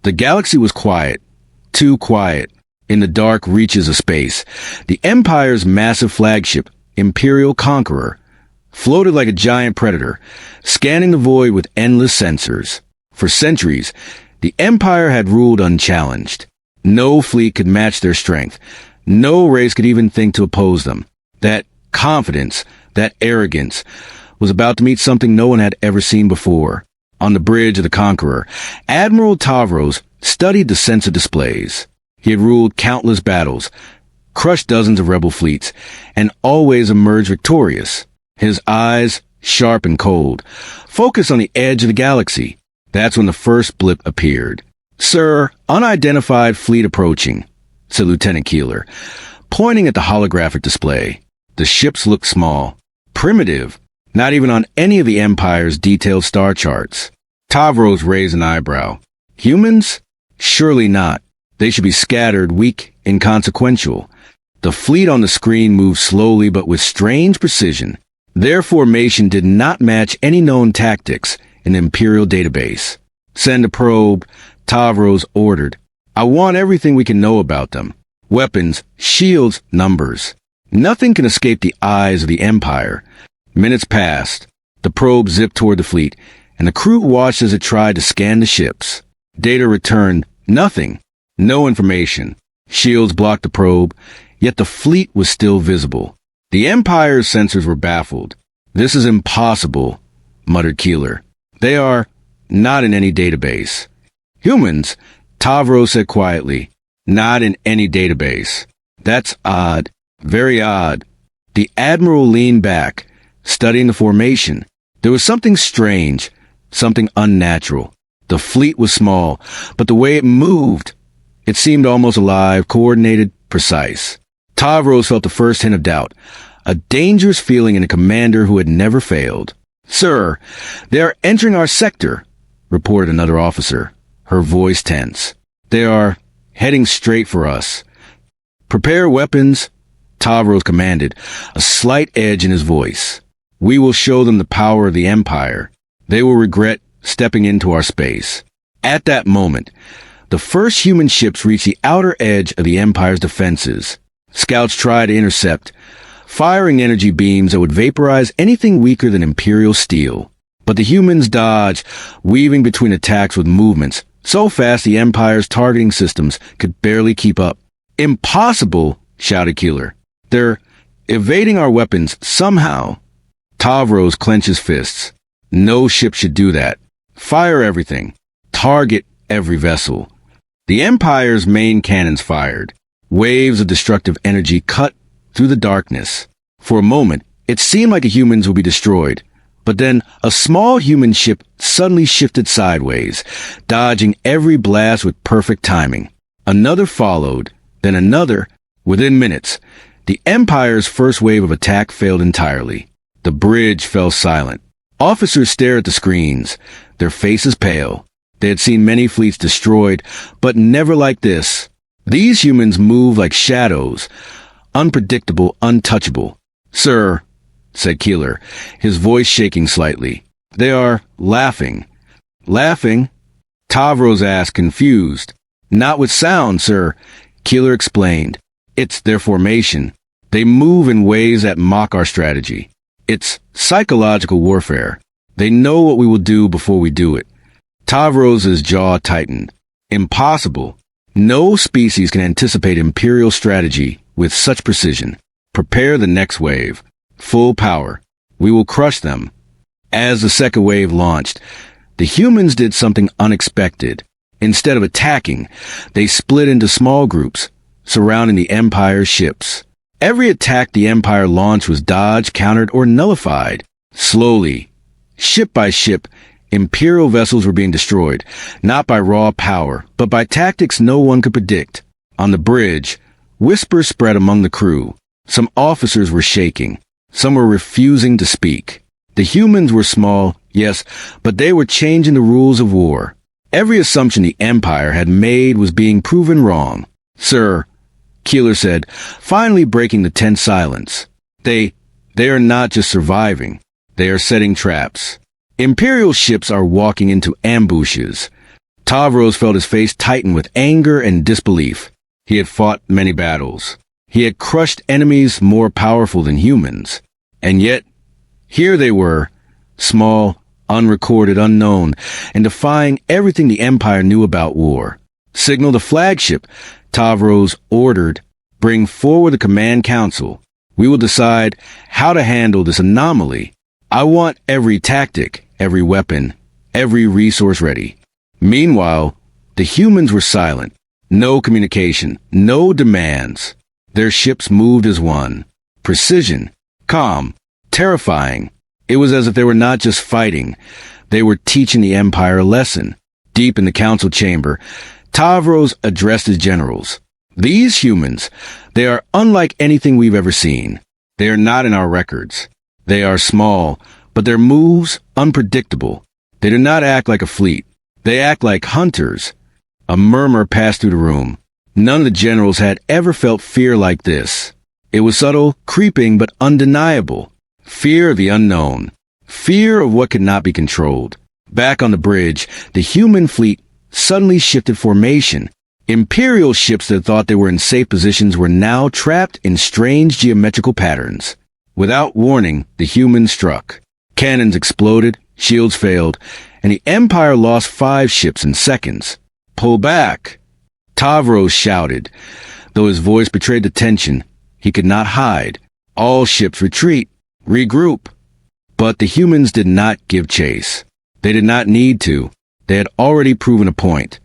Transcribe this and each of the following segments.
The galaxy was quiet, too quiet. In the dark reaches of space, the Empire's massive flagship, Imperial Conqueror, floated like a giant predator, scanning the void with endless sensors. For centuries, the Empire had ruled unchallenged. No fleet could match their strength. No race could even think to oppose them. That confidence, that arrogance, was about to meet something no one had ever seen before. On the bridge of the Conqueror, Admiral Tavros studied the sensor displays. He had ruled countless battles, crushed dozens of rebel fleets, and always emerged victorious. His eyes, sharp and cold, focused on the edge of the galaxy. That's when the first blip appeared. "Sir, unidentified fleet approaching," said Lieutenant Keeler, pointing at the holographic display. The ships looked small, primitive, not even on any of the Empire's detailed star charts. Tavros raised an eyebrow. Humans? Surely not. They should be scattered, weak, inconsequential. The fleet on the screen moved slowly but with strange precision. Their formation did not match any known tactics in the Imperial database. "Send a probe," Tavros ordered. "I want everything we can know about them. Weapons, shields, numbers. Nothing can escape the eyes of the Empire." Minutes passed. The probe zipped toward the fleet, and the crew watched as it tried to scan the ships. Data returned. Nothing. No information. Shields blocked the probe, yet the fleet was still visible. The Empire's sensors were baffled. "This is impossible," muttered Keeler. "They are not in any database." "Humans," Tavros said quietly. "Not in any database." "That's odd. Very odd." The Admiral leaned back, studying the formation. There was something strange, something unnatural. The fleet was small, but the way it moved, it seemed almost alive, coordinated, precise. Tavros felt the first hint of doubt, a dangerous feeling in a commander who had never failed. "Sir, they are entering our sector," reported another officer, her voice tense. "They are heading straight for us." "Prepare weapons," Tavros commanded, a slight edge in his voice. "We will show them the power of the Empire. They will regret stepping into our space." At that moment, the first human ships reached the outer edge of the Empire's defenses. Scouts tried to intercept, firing energy beams that would vaporize anything weaker than Imperial steel. But the humans dodged, weaving between attacks with movements so fast the Empire's targeting systems could barely keep up. "Impossible!" shouted Keeler. "They're evading our weapons somehow." Tavros clenched his fists. No ship should do that. Fire everything. Target every vessel. The Empire's main cannons fired. Waves of destructive energy cut through the darkness. For a moment, it seemed like the humans would be destroyed. But then, a small human ship suddenly shifted sideways, dodging every blast with perfect timing. Another followed, then another. Within minutes, the Empire's first wave of attack failed entirely. The bridge fell silent. Officers stared at the screens, their faces pale. They had seen many fleets destroyed, but never like this. These humans moved like shadows, unpredictable, untouchable. "Sir," said Keeler, his voice shaking slightly. "They are laughing." "Laughing?" Tavros asked, confused. "Not with sound, sir," Keeler explained. "It's their formation. They move in ways that mock our strategy. It's psychological warfare. They know what we will do before we do it." Tavros's jaw tightened. "Impossible. No species can anticipate Imperial strategy with such precision. Prepare the next wave. Full power. We will crush them." As the second wave launched, the humans did something unexpected. Instead of attacking, they split into small groups, surrounding the Empire's ships. Every attack the Empire launched was dodged, countered, or nullified. Slowly, ship by ship, Imperial vessels were being destroyed, not by raw power, but by tactics no one could predict. On the bridge, whispers spread among the crew. Some officers were shaking. Some were refusing to speak. The humans were small, yes, but they were changing the rules of war. Every assumption the Empire had made was being proven wrong. "Sir," Keeler said, finally breaking the tense silence. They are not just surviving. They are setting traps. Imperial ships are walking into ambushes." Tavros felt his face tighten with anger and disbelief. He had fought many battles. He had crushed enemies more powerful than humans. And yet, here they were, small, unrecorded, unknown, and defying everything the Empire knew about war. Signal the flagship, Tavros ordered. Bring forward the command council. We will decide how to handle this anomaly. I want every tactic, every weapon, every resource ready. Meanwhile, the humans were silent. No communication, no demands. Their ships moved as one. Precision, calm, terrifying. It was as if they were not just fighting. They were teaching the Empire a lesson. Deep in the council chamber, Tavros addressed his generals. These humans, they are unlike anything we've ever seen. They are not in our records. They are small, but their moves unpredictable. They do not act like a fleet. They act like hunters. A murmur passed through the room. None of the generals had ever felt fear like this. It was subtle, creeping, but undeniable. Fear of the unknown. Fear of what could not be controlled. Back on the bridge, the human fleet suddenly shifted formation. Imperial ships that thought they were in safe positions were now trapped in strange geometrical patterns. Without warning, the humans struck. Cannons exploded, shields failed, and the Empire lost 5 ships in seconds. Pull back! Tavros shouted. Though his voice betrayed the tension, he could not hide. All ships retreat, regroup. But the humans did not give chase. They did not need to. They had already proven a point.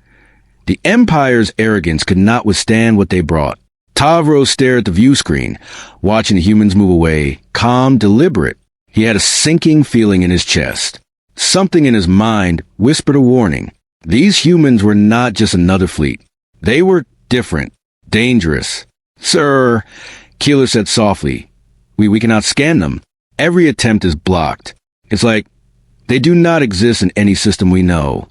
The Empire's arrogance could not withstand what they brought. Tavros stared at the view screen, watching the humans move away, calm, deliberate. He had a sinking feeling in his chest. Something in his mind whispered a warning. These humans were not just another fleet. They were different, dangerous. Sir, Keeler said softly, we cannot scan them. Every attempt is blocked. It's like they do not exist in any system we know.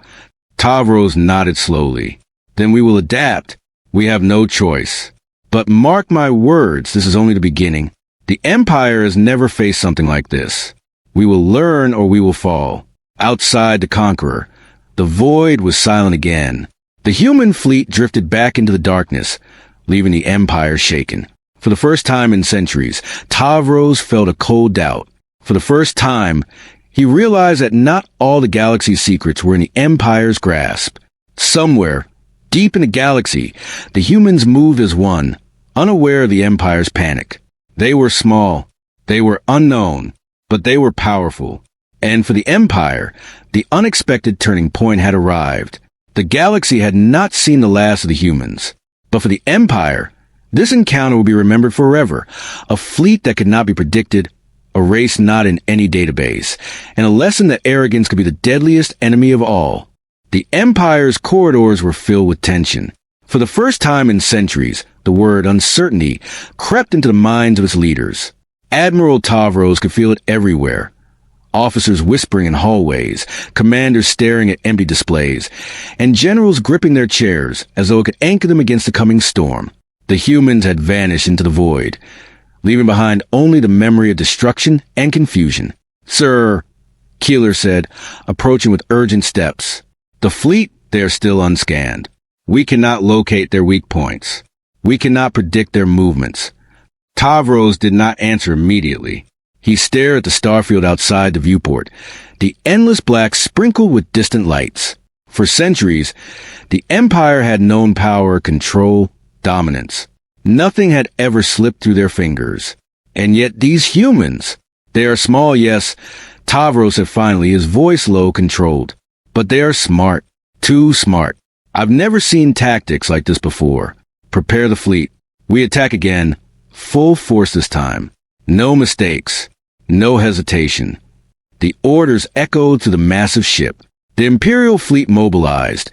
Tavros nodded slowly. Then we will adapt. We have no choice. But mark my words, this is only the beginning. The Empire has never faced something like this. We will learn or we will fall. Outside the Conqueror, the void was silent again. The human fleet drifted back into the darkness, leaving the Empire shaken. For the first time in centuries, Tavros felt a cold doubt. For the first time, he realized that not all the galaxy's secrets were in the Empire's grasp. Somewhere, deep in the galaxy, the humans moved as one, unaware of the Empire's panic. They were small, they were unknown, but they were powerful. And for the Empire, the unexpected turning point had arrived. The galaxy had not seen the last of the humans. But for the Empire, this encounter will be remembered forever. A fleet that could not be predicted, a race not in any database, and a lesson that arrogance could be the deadliest enemy of all. The Empire's corridors were filled with tension. For the first time in centuries, the word uncertainty crept into the minds of its leaders. Admiral Tavros could feel it everywhere. Officers whispering in hallways, commanders staring at empty displays, and generals gripping their chairs as though it could anchor them against the coming storm. The humans had vanished into the void, leaving behind only the memory of destruction and confusion. Sir, Keeler said, approaching with urgent steps. The fleet, they are still unscanned. We cannot locate their weak points. We cannot predict their movements. Tavros did not answer immediately. He stared at the starfield outside the viewport, the endless black sprinkled with distant lights. For centuries, the Empire had known power, control, dominance. Nothing had ever slipped through their fingers. And yet these humans, they are small, yes, Tavros said finally, his voice low, controlled. But they are smart, too smart. I've never seen tactics like this before. Prepare the fleet. We attack again, full force this time. No mistakes, no hesitation. The orders echoed through the massive ship. The Imperial fleet mobilized,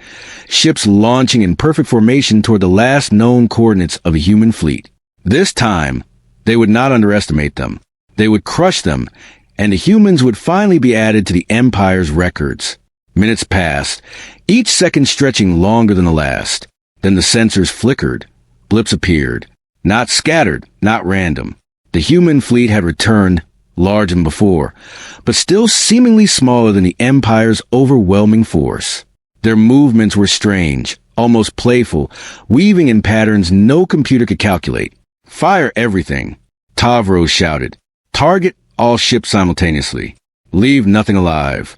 ships launching in perfect formation toward the last known coordinates of a human fleet. This time, they would not underestimate them. They would crush them, and the humans would finally be added to the Empire's records. Minutes passed, each second stretching longer than the last. Then the sensors flickered. Blips appeared. Not scattered, not random. The human fleet had returned, larger than before, but still seemingly smaller than the Empire's overwhelming force. Their movements were strange, almost playful, weaving in patterns no computer could calculate. "Fire everything," Tavros shouted. "Target all ships simultaneously. Leave nothing alive."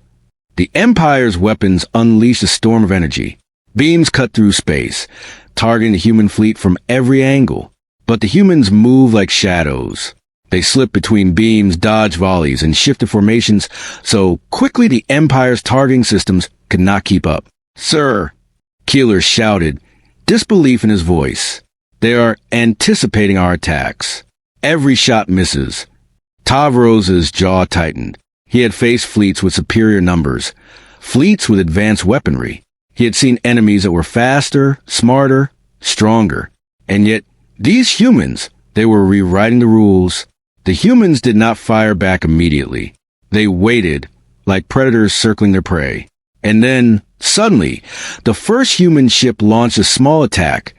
The Empire's weapons unleashed a storm of energy. Beams cut through space, targeting the human fleet from every angle. But the humans moved like shadows. They slipped between beams, dodged volleys, and shifted formations so quickly the Empire's targeting systems could not keep up. "Sir," Keeler shouted, disbelief in his voice. "They are anticipating our attacks. Every shot misses." Tavros's jaw tightened. He had faced fleets with superior numbers, fleets with advanced weaponry. He had seen enemies that were faster, smarter, stronger. And yet, these humans, they were rewriting the rules. The humans did not fire back immediately. They waited, like predators circling their prey. And then, suddenly, the first human ship launched a small attack.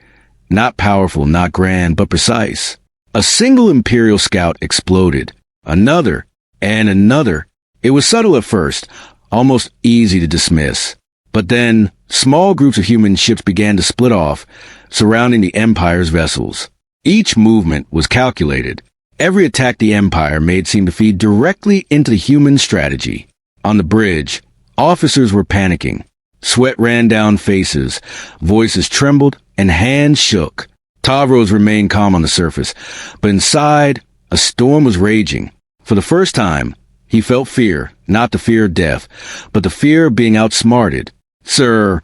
Not powerful, not grand, but precise. A single Imperial scout exploded. Another, and another. It was subtle at first, almost easy to dismiss. But then, small groups of human ships began to split off, surrounding the Empire's vessels. Each movement was calculated. Every attack the Empire made seemed to feed directly into the human strategy. On the bridge, officers were panicking. Sweat ran down faces, voices trembled, and hands shook. Tavros remained calm on the surface, but inside, a storm was raging. For the first time, he felt fear, not the fear of death, but the fear of being outsmarted. "Sir,"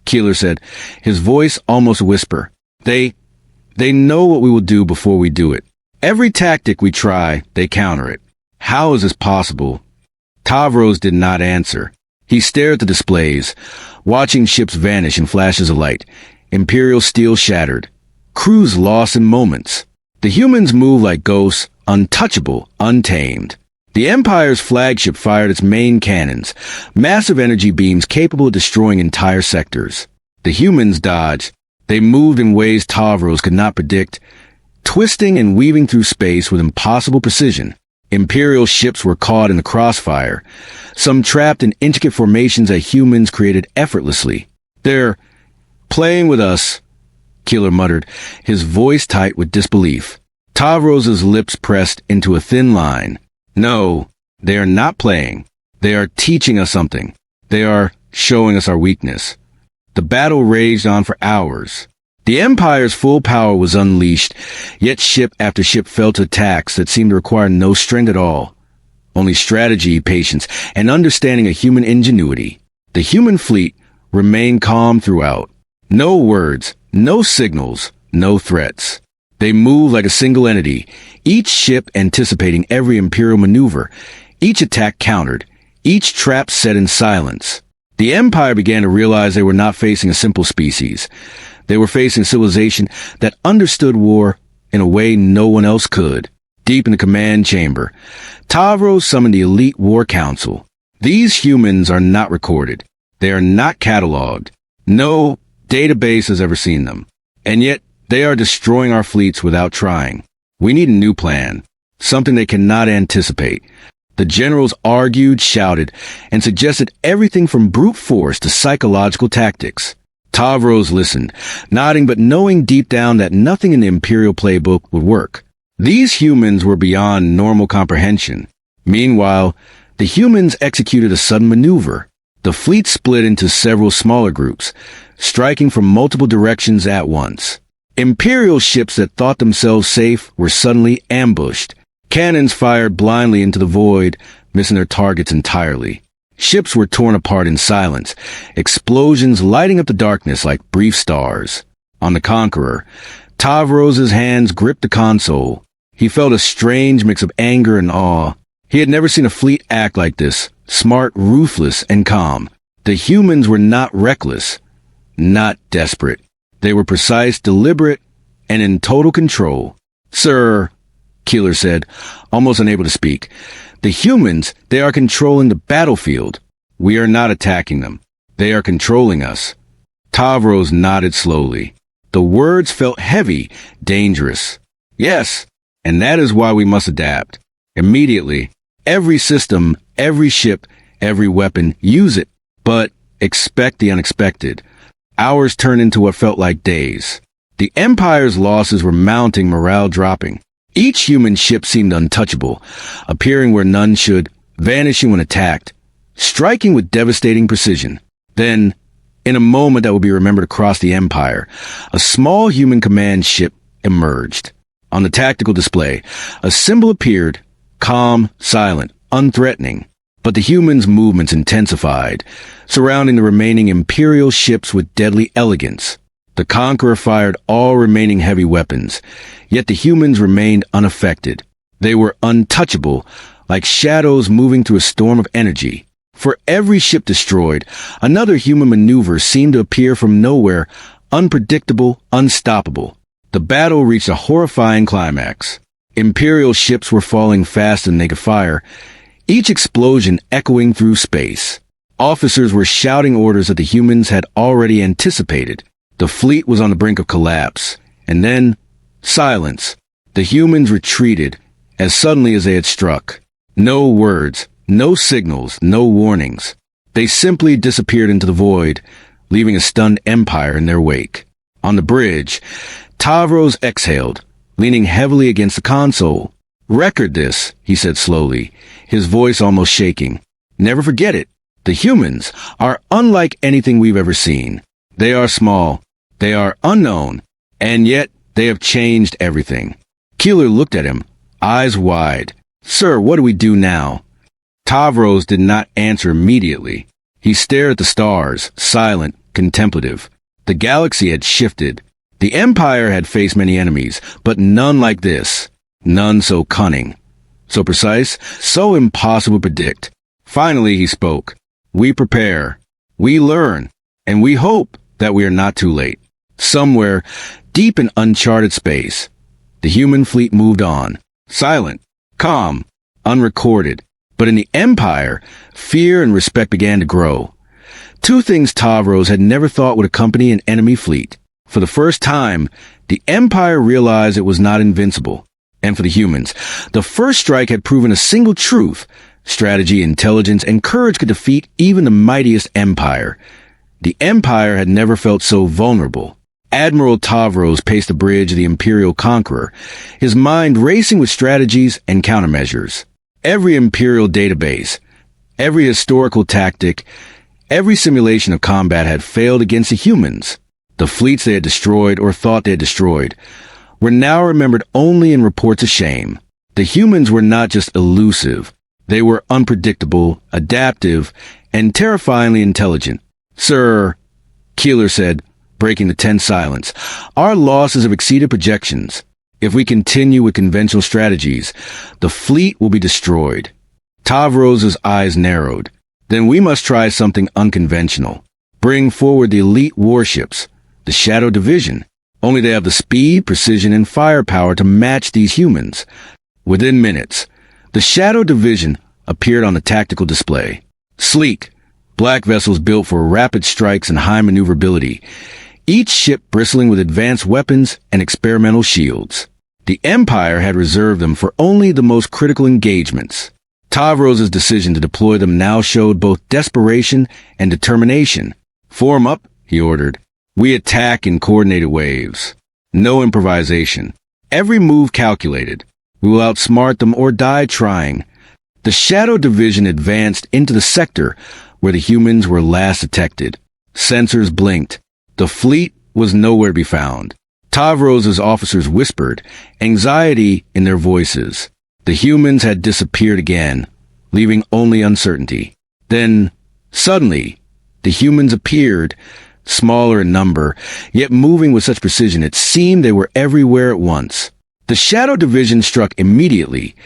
Keeler said, his voice almost a whisper. They know what we will do before we do it. Every tactic we try, they counter it. How is this possible?" Tavros did not answer. He stared at the displays, watching ships vanish in flashes of light. Imperial steel shattered. Crews lost in moments. The humans moved like ghosts, untouchable, untamed. The Empire's flagship fired its main cannons, massive energy beams capable of destroying entire sectors. The humans dodged. They moved in ways Tavros could not predict, twisting and weaving through space with impossible precision. Imperial ships were caught in the crossfire, some trapped in intricate formations that humans created effortlessly. "They're playing with us," Keeler muttered, his voice tight with disbelief. Tavros's lips pressed into a thin line. "No, they are not playing. They are teaching us something. They are showing us our weakness." The battle raged on for hours. The Empire's full power was unleashed, yet ship after ship fell to attacks that seemed to require no strength at all. Only strategy, patience, and understanding of human ingenuity. The human fleet remained calm throughout. No words, no signals, no threats. They moved like a single entity, each ship anticipating every Imperial maneuver, each attack countered, each trap set in silence. The Empire began to realize they were not facing a simple species. They were facing a civilization that understood war in a way no one else could. Deep in the command chamber, Tavros summoned the elite war council. These humans are not recorded. They are not cataloged. No database has ever seen them. And yet, they are destroying our fleets without trying. We need a new plan, something they cannot anticipate. The generals argued, shouted, and suggested everything from brute force to psychological tactics. Tavros listened, nodding but knowing deep down that nothing in the Imperial playbook would work. These humans were beyond normal comprehension. Meanwhile, the humans executed a sudden maneuver. The fleet split into several smaller groups, striking from multiple directions at once. Imperial ships that thought themselves safe were suddenly ambushed. Cannons fired blindly into the void, missing their targets entirely. Ships were torn apart in silence, explosions lighting up the darkness like brief stars. On the Conqueror, Tavros's hands gripped the console. He felt a strange mix of anger and awe. He had never seen a fleet act like this, smart, ruthless, and calm. The humans were not reckless, not desperate. They were precise, deliberate, and in total control. "Sir," Keeler said, almost unable to speak, "the humans, they are controlling the battlefield. We are not attacking them. They are controlling us." Tavros nodded slowly. The words felt heavy, dangerous. "Yes, and that is why we must adapt. Immediately. Every system, every ship, every weapon, use it. But expect the unexpected. Hours turned into what felt like days. The Empire's losses were mounting, morale dropping. Each human ship seemed untouchable, appearing where none should, vanishing when attacked, striking with devastating precision. Then, in a moment that will be remembered across the Empire, a small human command ship emerged. On the tactical display, a symbol appeared, calm, silent, unthreatening. But the humans' movements intensified, surrounding the remaining Imperial ships with deadly elegance. The Conqueror fired all remaining heavy weapons, yet the humans remained unaffected. They were untouchable, like shadows moving through a storm of energy. For every ship destroyed, another human maneuver seemed to appear from nowhere, unpredictable, unstoppable. The battle reached a horrifying climax. Imperial ships were falling faster than they could fire, each explosion echoing through space. Officers were shouting orders that the humans had already anticipated. The fleet was on the brink of collapse. And then, silence. The humans retreated as suddenly as they had struck. No words, no signals, no warnings. They simply disappeared into the void, leaving a stunned empire in their wake. On the bridge, Tavros exhaled, leaning heavily against the console. "Record this," he said slowly, his voice almost shaking. "Never forget it. The humans are unlike anything we've ever seen. They are small, they are unknown, and yet they have changed everything." Keeler looked at him, eyes wide. "Sir, what do we do now?" Tavros did not answer immediately. He stared at the stars, silent, contemplative. The galaxy had shifted. The Empire had faced many enemies, but none like this. None so cunning, so precise, so impossible to predict. Finally he spoke. "We prepare, we learn, and we hope that we are not too late." Somewhere, deep in uncharted space, the human fleet moved on, silent, calm, unrecorded. But in the Empire, fear and respect began to grow. Two things Tavros had never thought would accompany an enemy fleet. For the first time, the Empire realized it was not invincible. And for the humans, the first strike had proven a single truth. Strategy, intelligence, and courage could defeat even the mightiest empire. The Empire had never felt so vulnerable. Admiral Tavros paced the bridge of the Imperial Conqueror, his mind racing with strategies and countermeasures. Every Imperial database, every historical tactic, every simulation of combat had failed against the humans. The fleets they had destroyed or thought they had destroyed were now remembered only in reports of shame. The humans were not just elusive. They were unpredictable, adaptive, and terrifyingly intelligent. "Sir," Keeler said, breaking the tense silence, "our losses have exceeded projections. If we continue with conventional strategies, the fleet will be destroyed." Tavros's eyes narrowed. "Then we must try something unconventional. Bring forward the elite warships, the Shadow Division. Only they have the speed, precision, and firepower to match these humans." Within minutes, the Shadow Division appeared on the tactical display. Sleek, black vessels built for rapid strikes and high maneuverability, each ship bristling with advanced weapons and experimental shields. The Empire had reserved them for only the most critical engagements. Tavros's decision to deploy them now showed both desperation and determination. "Form up," he ordered. "We attack in coordinated waves. No improvisation. Every move calculated. We will outsmart them or die trying." The Shadow Division advanced into the sector where the humans were last detected. Sensors blinked. The fleet was nowhere to be found. Tavros's officers whispered, anxiety in their voices. The humans had disappeared again, leaving only uncertainty. Then, suddenly, the humans appeared, smaller in number, yet moving with such precision it seemed they were everywhere at once. The Shadow Division struck immediately,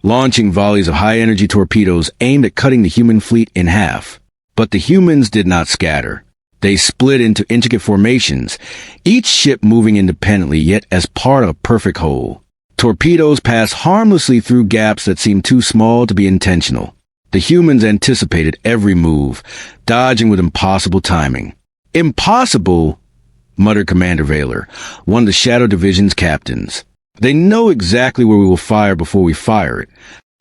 launching volleys of high-energy torpedoes aimed at cutting the human fleet in half. But the humans did not scatter. They split into intricate formations, each ship moving independently yet as part of a perfect whole. Torpedoes passed harmlessly through gaps that seemed too small to be intentional. The humans anticipated every move, dodging with impossible timing. "Impossible," muttered Commander Vaylor, one of the Shadow Division's captains. "They know exactly where we will fire before we fire it."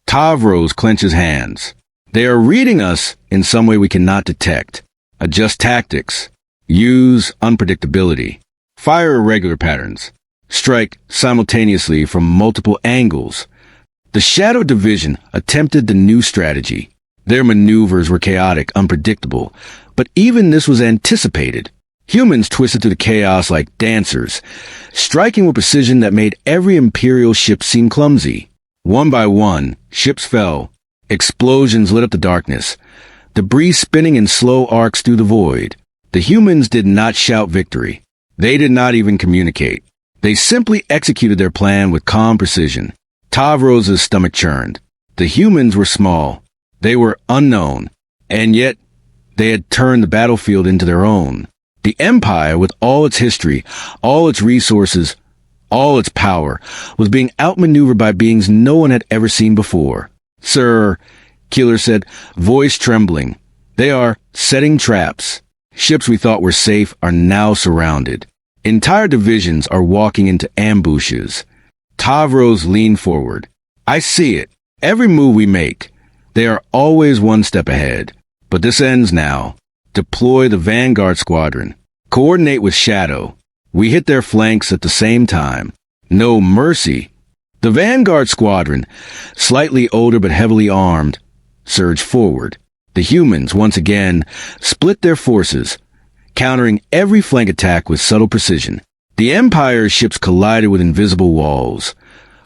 Tavros clenched his hands. "They are reading us in some way we cannot detect." adjust tactics, use unpredictability, fire irregular patterns, strike simultaneously from multiple angles. The Shadow Division attempted the new strategy. Their maneuvers were chaotic, unpredictable, but even this was anticipated. Humans twisted through the chaos like dancers, striking with precision that made every Imperial ship seem clumsy. One by one, ships fell. Explosions lit up the darkness, debris spinning in slow arcs through the void. The humans did not shout victory. They did not even communicate. They simply executed their plan with calm precision. Tavros's stomach churned. The humans were small. They were unknown, and yet they had turned the battlefield into their own. The Empire, with all its history, all its resources, all its power, was being outmaneuvered by beings no one had ever seen before. "Sir," Keeler said, voice trembling, "they are setting traps. Ships we thought were safe are now surrounded. Entire divisions are walking into ambushes." Tavros leaned forward. "I see it. Every move we make, they are always one step ahead. But this ends now. Deploy the Vanguard Squadron. Coordinate with Shadow. We hit their flanks at the same time. No mercy." The Vanguard Squadron, slightly older but heavily armed, surged forward. The humans, once again, split their forces, countering every flank attack with subtle precision. The Empire's ships collided with invisible walls,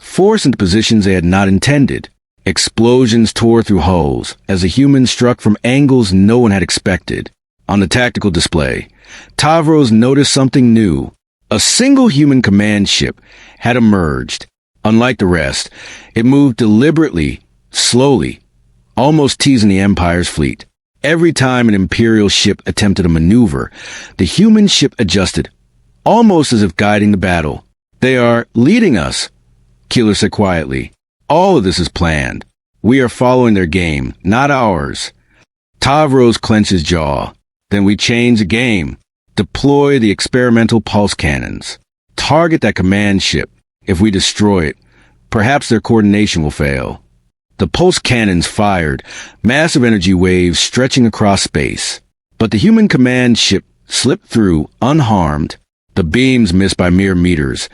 forced into positions they had not intended. Explosions tore through hulls as the humans struck from angles no one had expected. On the tactical display, Tavros noticed something new. A single human command ship had emerged. Unlike the rest, it moved deliberately, slowly, almost teasing the Empire's fleet. Every time an Imperial ship attempted a maneuver, the human ship adjusted, almost as if guiding the battle. "They are leading us," Keeler said quietly. "All of this is planned. We are following their game, not ours." Tavros clenched his jaw. "Then we change the game. Deploy the experimental pulse cannons. Target that command ship. If we destroy it, perhaps their coordination will fail." The pulse cannons fired, massive energy waves stretching across space. But the human command ship slipped through, unharmed. The beams missed by mere meters,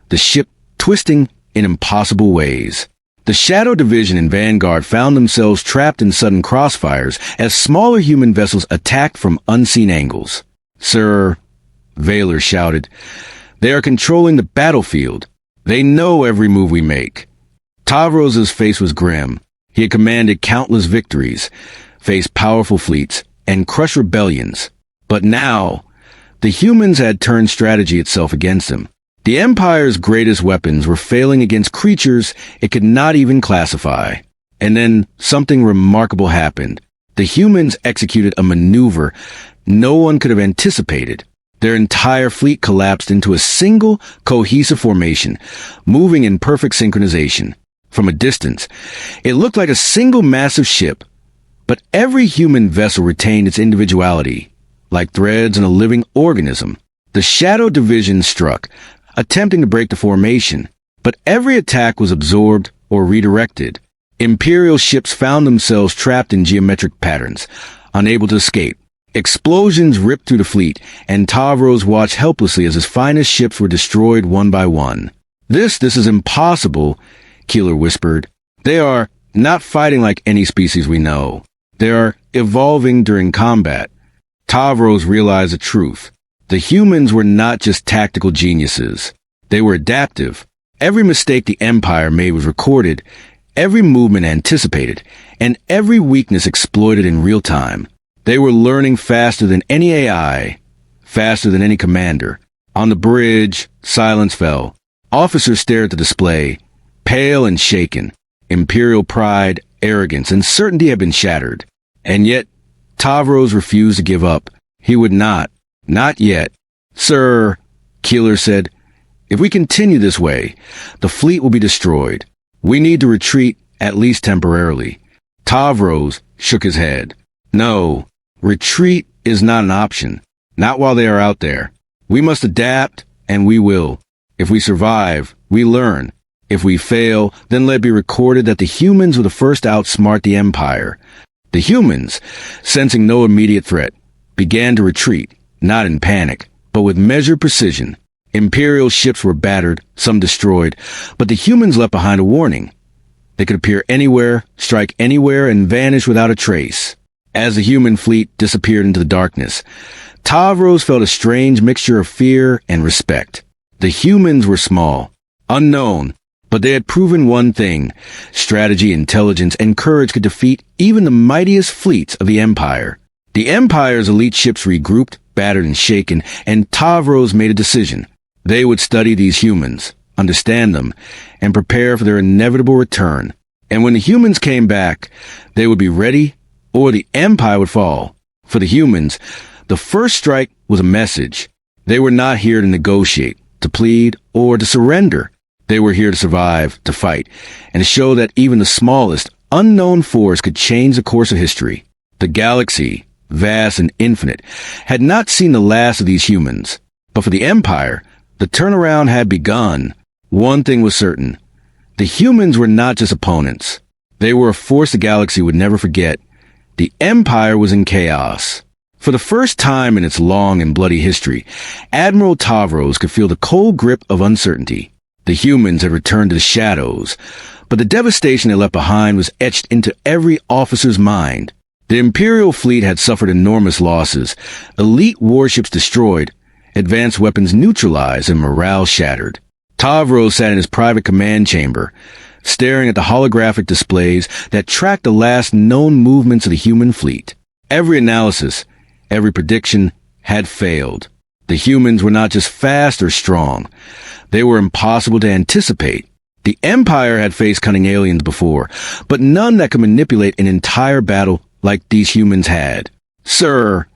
the ship twisting in impossible ways. The Shadow Division and Vanguard found themselves trapped in sudden crossfires as smaller human vessels attacked from unseen angles. "Sir," Vaylor shouted, "they are controlling the battlefield. They know every move we make." Tavros's face was grim. He had commanded countless victories, faced powerful fleets, and crushed rebellions. But now, the humans had turned strategy itself against him. The Empire's greatest weapons were failing against creatures it could not even classify. And then something remarkable happened. The humans executed a maneuver no one could have anticipated. Their entire fleet collapsed into a single, cohesive formation, moving in perfect synchronization. From a distance, it looked like a single massive ship, but every human vessel retained its individuality, like threads in a living organism. The Shadow Division struck, attempting to break the formation, but every attack was absorbed or redirected. Imperial ships found themselves trapped in geometric patterns, unable to escape. Explosions ripped through the fleet, and Tavros watched helplessly as his finest ships were destroyed one by one. This is impossible," Keeler whispered. "They are not fighting like any species we know. They are evolving during combat." Tavros realized the truth. The humans were not just tactical geniuses. They were adaptive. Every mistake the Empire made was recorded, every movement anticipated, and every weakness exploited in real time. They were learning faster than any AI, faster than any commander. On the bridge, silence fell. Officers stared at the display, pale and shaken. Imperial pride, arrogance, and certainty had been shattered. And yet, Tavros refused to give up. He would not. Not yet. "Sir," Keeler said, "if we continue this way, the fleet will be destroyed. We need to retreat, at least temporarily." Tavros shook his head. "No, retreat is not an option. Not while they are out there. We must adapt, and we will. If we survive, we learn. If we fail, then let it be recorded that the humans were the first to outsmart the Empire." The humans, sensing no immediate threat, began to retreat, not in panic, but with measured precision. Imperial ships were battered, some destroyed, but the humans left behind a warning. They could appear anywhere, strike anywhere, and vanish without a trace. As the human fleet disappeared into the darkness, Tavros felt a strange mixture of fear and respect. The humans were small, unknown, but they had proven one thing: strategy, intelligence, and courage could defeat even the mightiest fleets of the Empire. The Empire's elite ships regrouped, battered and shaken, and Tavros made a decision. They would study these humans, understand them, and prepare for their inevitable return. And when the humans came back, they would be ready, or the Empire would fall. For the humans, the first strike was a message. They were not here to negotiate, to plead, or to surrender. They were here to survive, to fight, and to show that even the smallest, unknown force could change the course of history. The galaxy, vast and infinite, had not seen the last of these humans. But for the Empire, the turnaround had begun. One thing was certain: the humans were not just opponents. They were a force the galaxy would never forget. The Empire was in chaos. For the first time in its long and bloody history, Admiral Tavros could feel the cold grip of uncertainty. The humans had returned to the shadows, but the devastation they left behind was etched into every officer's mind. The Imperial fleet had suffered enormous losses, elite warships destroyed, advanced weapons neutralized, and morale shattered. Tavros sat in his private command chamber, staring at the holographic displays that tracked the last known movements of the human fleet. Every analysis, every prediction had failed. The humans were not just fast or strong. They were impossible to anticipate. The Empire had faced cunning aliens before, but none that could manipulate an entire battle like these humans had. "Sir,"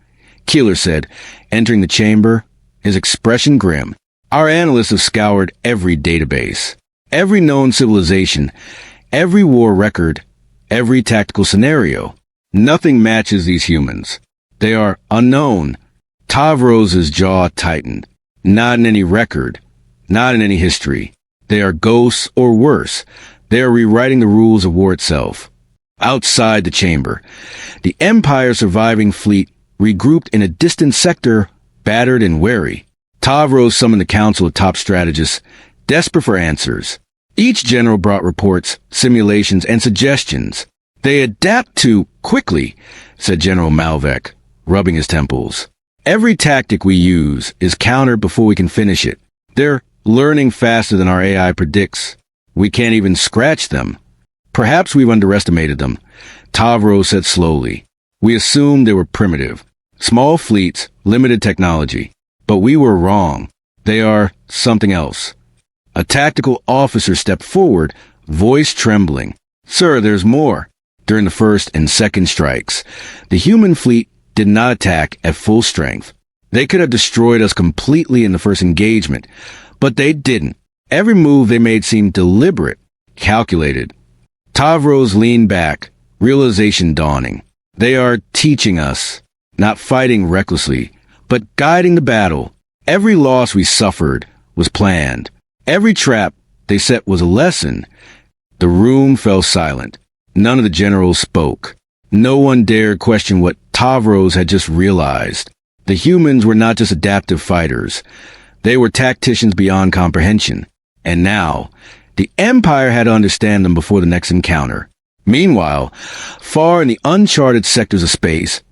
Keeler said, entering the chamber, his expression grim, "our analysts have scoured every database, every known civilization, every war record, every tactical scenario. Nothing matches these humans. They are unknown." Tavros's jaw tightened. "Not in any record, not in any history. They are ghosts, or worse, they are rewriting the rules of war itself." Outside the chamber, the Empire's surviving fleet regrouped in a distant sector, battered and wary. Tavros summoned the council of top strategists, desperate for answers. Each general brought reports, simulations, and suggestions. "They adapt too quickly," said General Malvek, rubbing his temples. "Every tactic we use is countered before we can finish it. They're learning faster than our AI predicts. We can't even scratch them." "Perhaps we've underestimated them," Tavros said slowly. "We assumed they were primitive. Small fleets, limited technology. But we were wrong. They are something else." A tactical officer stepped forward, voice trembling. "Sir, there's more." During the first and second strikes, the human fleet did not attack at full strength. They could have destroyed us completely in the first engagement, but they didn't. Every move they made seemed deliberate, calculated. Tavros leaned back, realization dawning. "They are teaching us, not fighting recklessly, but guiding the battle. Every loss we suffered was planned. Every trap they set was a lesson." The room fell silent. None of the generals spoke. No one dared question what Tavros had just realized. The humans were not just adaptive fighters. They were tacticians beyond comprehension. And now, the Empire had to understand them before the next encounter. Meanwhile, far in the uncharted sectors of space,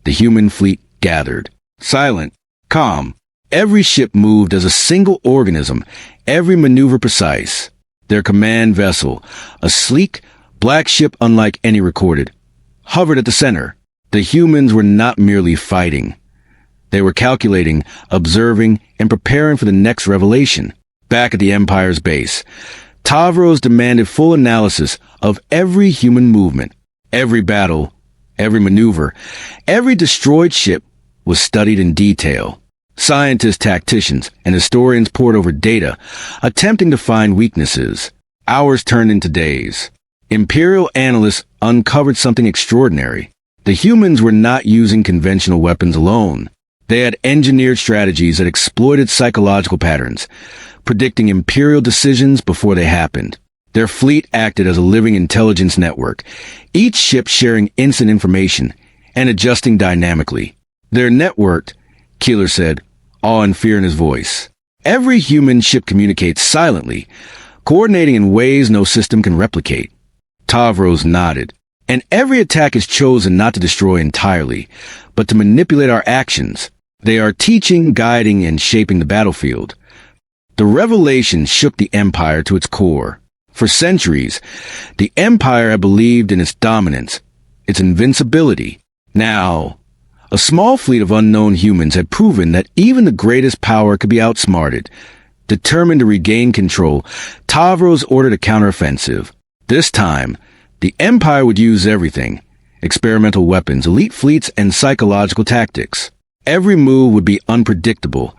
the human fleet gathered. Silent, calm. Every ship moved as a single organism, every maneuver precise. Their command vessel, a sleek, black ship unlike any recorded, hovered at the center. The humans were not merely fighting. They were calculating, observing, and preparing for the next revelation. Back at the Empire's base, Tavros demanded full analysis of every human movement. Every battle, every maneuver, every destroyed ship was studied in detail. Scientists, tacticians, and historians pored over data, attempting to find weaknesses. Hours turned into days. Imperial analysts uncovered something extraordinary. The humans were not using conventional weapons alone. They had engineered strategies that exploited psychological patterns, predicting Imperial decisions before they happened. Their fleet acted as a living intelligence network, each ship sharing instant information and adjusting dynamically. They're networked, Keeler said, awe and fear in his voice. Every human ship communicates silently, coordinating in ways no system can replicate. Tavros nodded. And every attack is chosen not to destroy entirely, but to manipulate our actions. They are teaching, guiding, and shaping the battlefield. The revelation shook the Empire to its core. For centuries, the Empire had believed in its dominance, its invincibility. Now, a small fleet of unknown humans had proven that even the greatest power could be outsmarted. Determined to regain control, Tavros ordered a counteroffensive. This time, the Empire would use everything: experimental weapons, elite fleets, and psychological tactics. Every move would be unpredictable,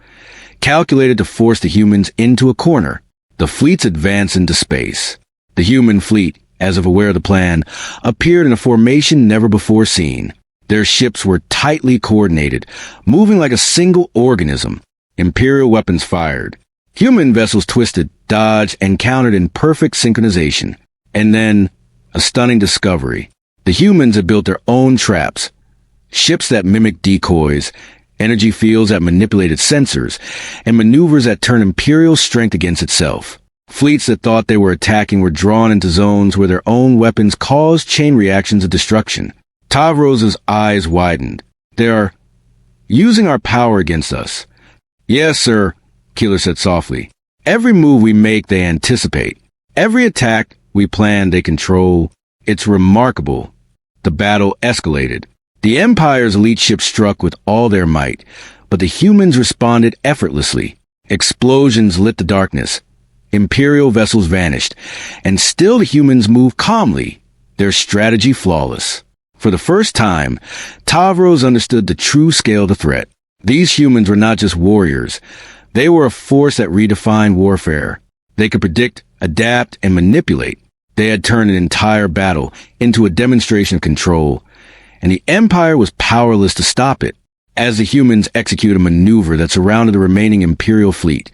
calculated to force the humans into a corner. The fleets advanced into space. The human fleet, as if aware of the plan, appeared in a formation never before seen. Their ships were tightly coordinated, moving like a single organism. Imperial weapons fired. Human vessels twisted, dodged, and countered in perfect synchronization. And then, a stunning discovery. The humans had built their own traps. Ships that mimicked decoys, energy fields that manipulated sensors, and maneuvers that turned Imperial strength against itself. Fleets that thought they were attacking were drawn into zones where their own weapons caused chain reactions of destruction. Tavros's eyes widened. They are using our power against us. Yes, sir, Keeler said softly. Every move we make, they anticipate. Every attack we plan, they control. It's remarkable. The battle escalated. The Empire's elite ships struck with all their might, but the humans responded effortlessly. Explosions lit the darkness. Imperial vessels vanished, and still the humans moved calmly, their strategy flawless. For the first time, Tavros understood the true scale of the threat. These humans were not just warriors. They were a force that redefined warfare. They could predict, adapt, and manipulate. They had turned an entire battle into a demonstration of control, and the Empire was powerless to stop it. As the humans executed a maneuver that surrounded the remaining Imperial fleet,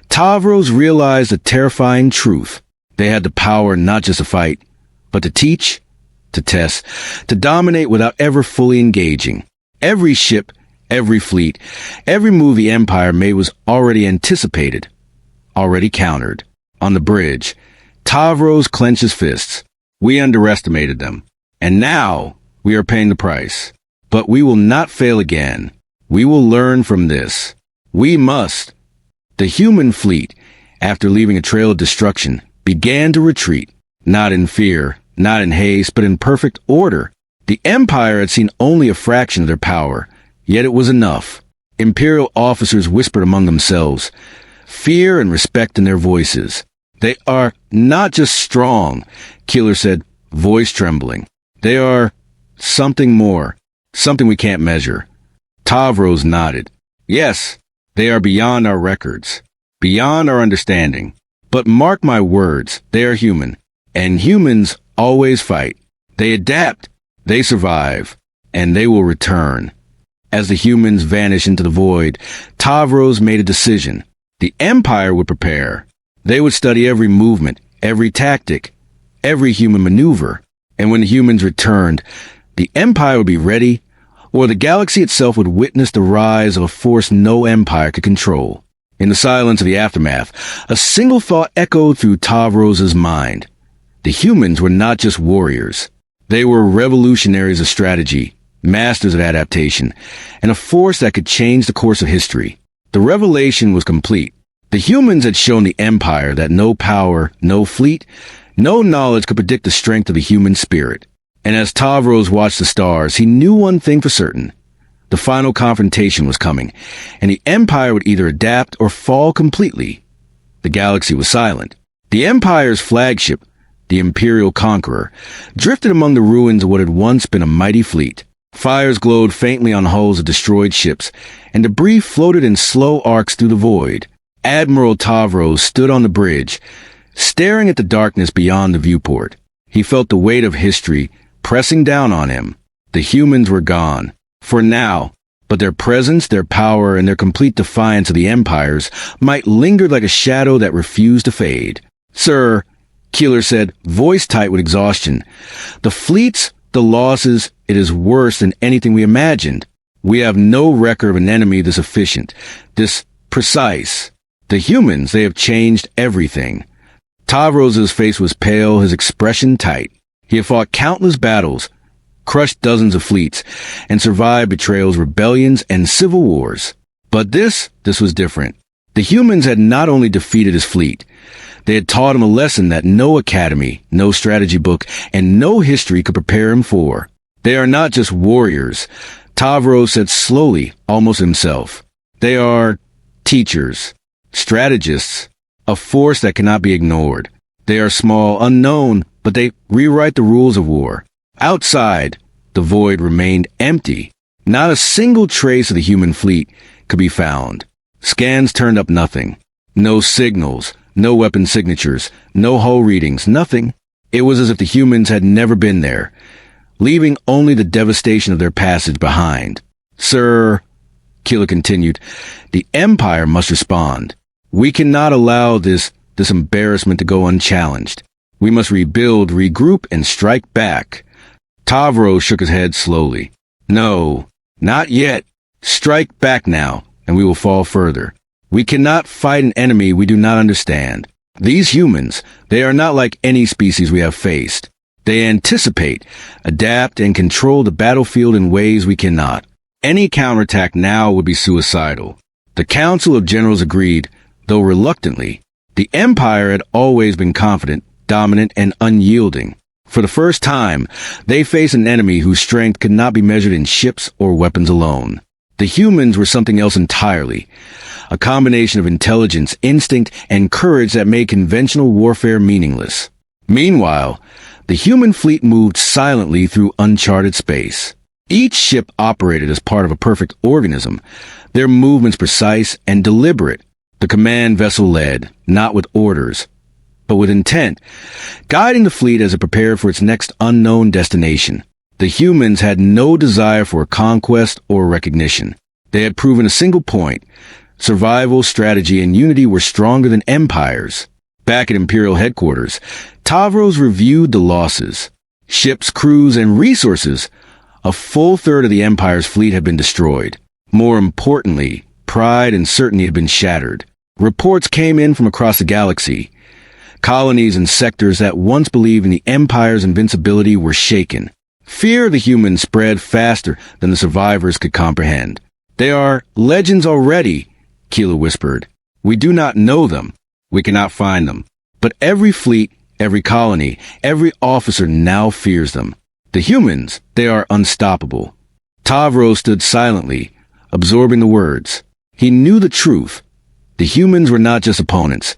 Tavros realized a terrifying truth. They had the power not just to fight, but to teach, to test, to dominate without ever fully engaging. Every ship, every fleet, every move the Empire made was already anticipated, already countered. On the bridge, Tavros clenched his fists. We underestimated them. And now, we are paying the price. But we will not fail again. We will learn from this. We must. The human fleet, after leaving a trail of destruction, began to retreat, not in fear, not in haste, but in perfect order. The Empire had seen only a fraction of their power, yet it was enough. Imperial officers whispered among themselves, fear and respect in their voices. They are not just strong, Keeler said, voice trembling. They are something more, something we can't measure. Tavros nodded. Yes, they are beyond our records, beyond our understanding. But mark my words, they are human, and humans always fight. They adapt, they survive, and they will return. As the humans vanished into the void, Tavros made a decision. The Empire would prepare. They would study every movement, every tactic, every human maneuver. And when the humans returned, the Empire would be ready, or the galaxy itself would witness the rise of a force no empire could control. In the silence of the aftermath, a single thought echoed through Tavros's mind. The humans were not just warriors. They were revolutionaries of strategy, masters of adaptation, and a force that could change the course of history. The revelation was complete. The humans had shown the Empire that no power, no fleet, no knowledge could predict the strength of the human spirit. And as Tavros watched the stars, he knew one thing for certain. The final confrontation was coming, and the Empire would either adapt or fall completely. The galaxy was silent. The Empire's flagship, the Imperial Conqueror, drifted among the ruins of what had once been a mighty fleet. Fires glowed faintly on hulls of destroyed ships, and debris floated in slow arcs through the void. Admiral Tavros stood on the bridge, staring at the darkness beyond the viewport. He felt the weight of history pressing down on him. The humans were gone, for now, but their presence, their power, and their complete defiance of the empires might linger like a shadow that refused to fade. Sir, Keeler said, voice tight with exhaustion, the fleets, the losses, it is worse than anything we imagined. We have no record of an enemy this efficient, this precise. The humans, they have changed everything. Tavros's face was pale, his expression tight. He had fought countless battles, crushed dozens of fleets, and survived betrayals, rebellions, and civil wars. But this was different. The humans had not only defeated his fleet, they had taught him a lesson that no academy, no strategy book, and no history could prepare him for. They are not just warriors, Tavros said slowly, almost himself. They are teachers, strategists, a force that cannot be ignored. They are small, unknown, but they rewrite the rules of war. Outside, the void remained empty. Not a single trace of the human fleet could be found. Scans turned up nothing. No signals, no weapon signatures, no hull readings, nothing. It was as if the humans had never been there, leaving only the devastation of their passage behind. Sir, Keeler continued, the Empire must respond. We cannot allow this embarrassment to go unchallenged. We must rebuild, regroup, and strike back. Tavros shook his head slowly. No, not yet. Strike back now, and we will fall further. We cannot fight an enemy we do not understand. These humans, they are not like any species we have faced. They anticipate, adapt, and control the battlefield in ways we cannot. Any counterattack now would be suicidal. The Council of Generals agreed, though reluctantly. The Empire had always been confident, dominant, and unyielding. For the first time, they faced an enemy whose strength could not be measured in ships or weapons alone. The humans were something else entirely, a combination of intelligence, instinct, and courage that made conventional warfare meaningless. Meanwhile, the human fleet moved silently through uncharted space. Each ship operated as part of a perfect organism, their movements precise and deliberate. The command vessel led, not with orders, but with intent, guiding the fleet as it prepared for its next unknown destination. The humans had no desire for conquest or recognition. They had proven a single point. Survival, strategy, and unity were stronger than empires. Back at Imperial headquarters, Tavros reviewed the losses. Ships, crews, and resources. A full third of the Empire's fleet had been destroyed. More importantly, pride and certainty had been shattered. Reports came in from across the galaxy. Colonies and sectors that once believed in the Empire's invincibility were shaken. Fear of the humans spread faster than the survivors could comprehend. They are legends already, Keeler whispered. We do not know them. We cannot find them. But every fleet, every colony, every officer now fears them. The humans, they are unstoppable. Tavros stood silently, absorbing the words. He knew the truth. The humans were not just opponents.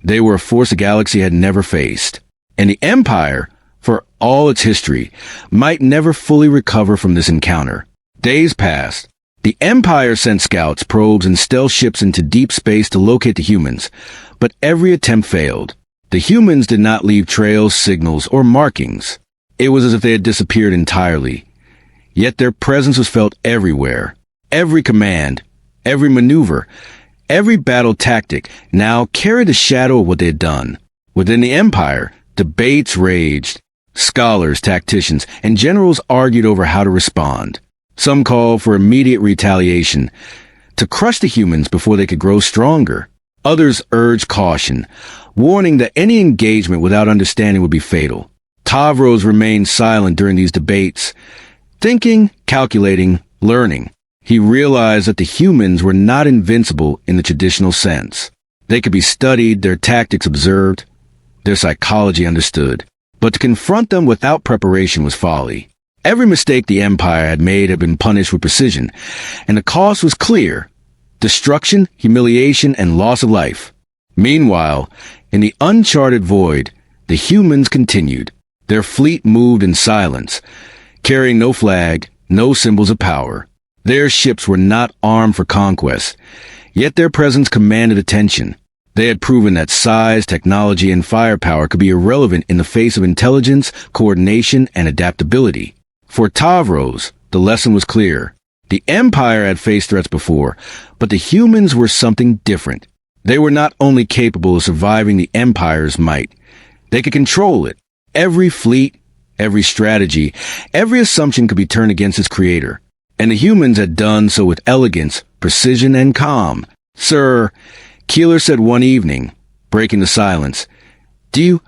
They were a force the galaxy had never faced. And the Empire, for all its history, might never fully recover from this encounter. Days passed. The Empire sent scouts, probes, and stealth ships into deep space to locate the humans, but every attempt failed. The humans did not leave trails, signals, or markings. It was as if they had disappeared entirely. Yet their presence was felt everywhere. Every command, every maneuver, every battle tactic now carried the shadow of what they had done. Within the Empire, debates raged. Scholars, tacticians, and generals argued over how to respond. Some called for immediate retaliation, to crush the humans before they could grow stronger. Others urged caution, warning that any engagement without understanding would be fatal. Tavros remained silent during these debates, thinking, calculating, learning. He realized that the humans were not invincible in the traditional sense. They could be studied, their tactics observed, their psychology understood. But to confront them without preparation was folly. Every mistake the Empire had made had been punished with precision, and the cost was clear: destruction, humiliation, and loss of life. Meanwhile, in the uncharted void, the humans continued. Their fleet moved in silence, carrying no flag, no symbols of power. Their ships were not armed for conquest, yet their presence commanded attention. They had proven that size, technology, and firepower could be irrelevant in the face of intelligence, coordination, and adaptability. For Tavros, the lesson was clear. The Empire had faced threats before, but the humans were something different. They were not only capable of surviving the Empire's might, they could control it. Every fleet, every strategy, every assumption could be turned against its creator. and the humans had done so with elegance, precision, and calm. "Sir," Keeler said one evening, breaking the silence, Do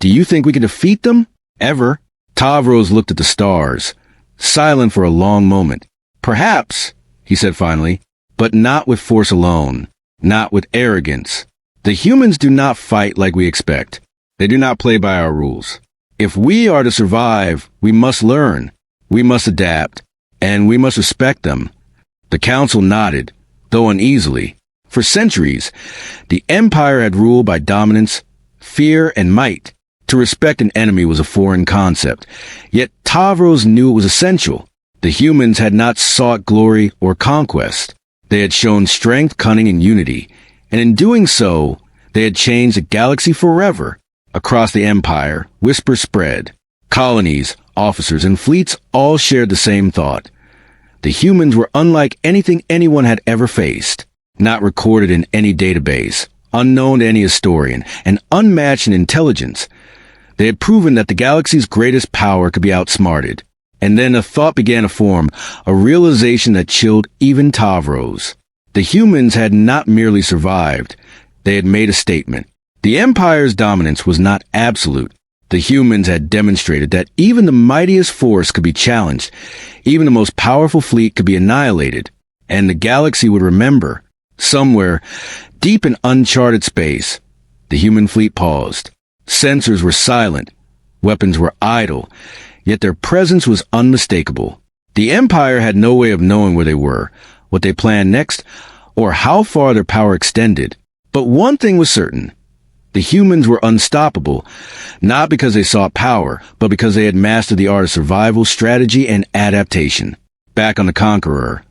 you think we can defeat them? Ever?" Tavros looked at the stars, silent for a long moment. "Perhaps," he said finally, "but not with force alone, not with arrogance. The humans do not fight like we expect. They do not play by our rules. If we are to survive, we must learn, we must adapt, and we must respect them." The council nodded, though uneasily. For centuries, the Empire had ruled by dominance, fear, and might. To respect an enemy was a foreign concept, yet Tavros knew it was essential. The humans had not sought glory or conquest. They had shown strength, cunning, and unity, and in doing so, they had changed the galaxy forever. Across the Empire, whispers spread. Colonies, officers, and fleets all shared the same thought. The humans were unlike anything anyone had ever faced, not recorded in any database, unknown to any historian, and unmatched in intelligence. They had proven that the galaxy's greatest power could be outsmarted. And then a thought began to form, a realization that chilled even Tavros. The humans had not merely survived, they had made a statement. The Empire's dominance was not absolute. The humans had demonstrated that even the mightiest force could be challenged, even the most powerful fleet could be annihilated, and the galaxy would remember. Somewhere, deep in uncharted space, the human fleet paused. Sensors were silent, weapons were idle, yet their presence was unmistakable. The Empire had no way of knowing where they were, what they planned next, or how far their power extended. But one thing was certain. The humans were unstoppable, not because they sought power, but because they had mastered the art of survival, strategy, and adaptation. Back on the Conqueror,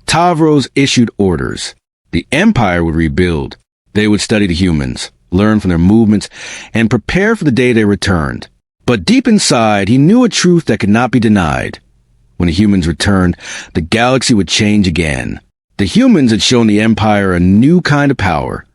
Tavros issued orders. The Empire would rebuild. They would study the humans, learn from their movements, and prepare for the day they returned. But deep inside, he knew a truth that could not be denied. When the humans returned, the galaxy would change again. The humans had shown the Empire a new kind of power,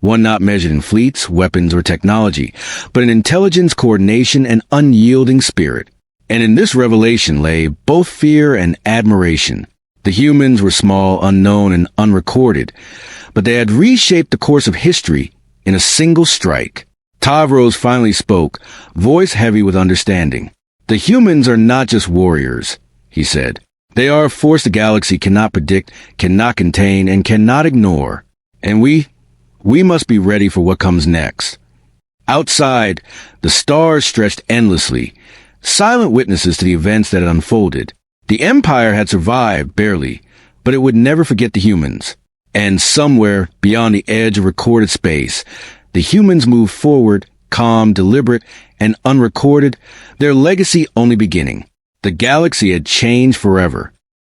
one not measured in fleets, weapons, or technology, but in intelligence, coordination, and unyielding spirit. And in this revelation lay both fear and admiration. The humans were small, unknown, and unrecorded, but they had reshaped the course of history in a single strike. Tavros finally spoke, voice heavy with understanding. "The humans are not just warriors," he said. "They are a force the galaxy cannot predict, cannot contain, and cannot ignore. And we must be ready for what comes next." Outside, the stars stretched endlessly, silent witnesses to the events that had unfolded. The Empire had survived, barely, but it would never forget the humans. And somewhere, beyond the edge of recorded space, the humans moved forward, calm, deliberate, and unrecorded, their legacy only beginning. The galaxy had changed forever,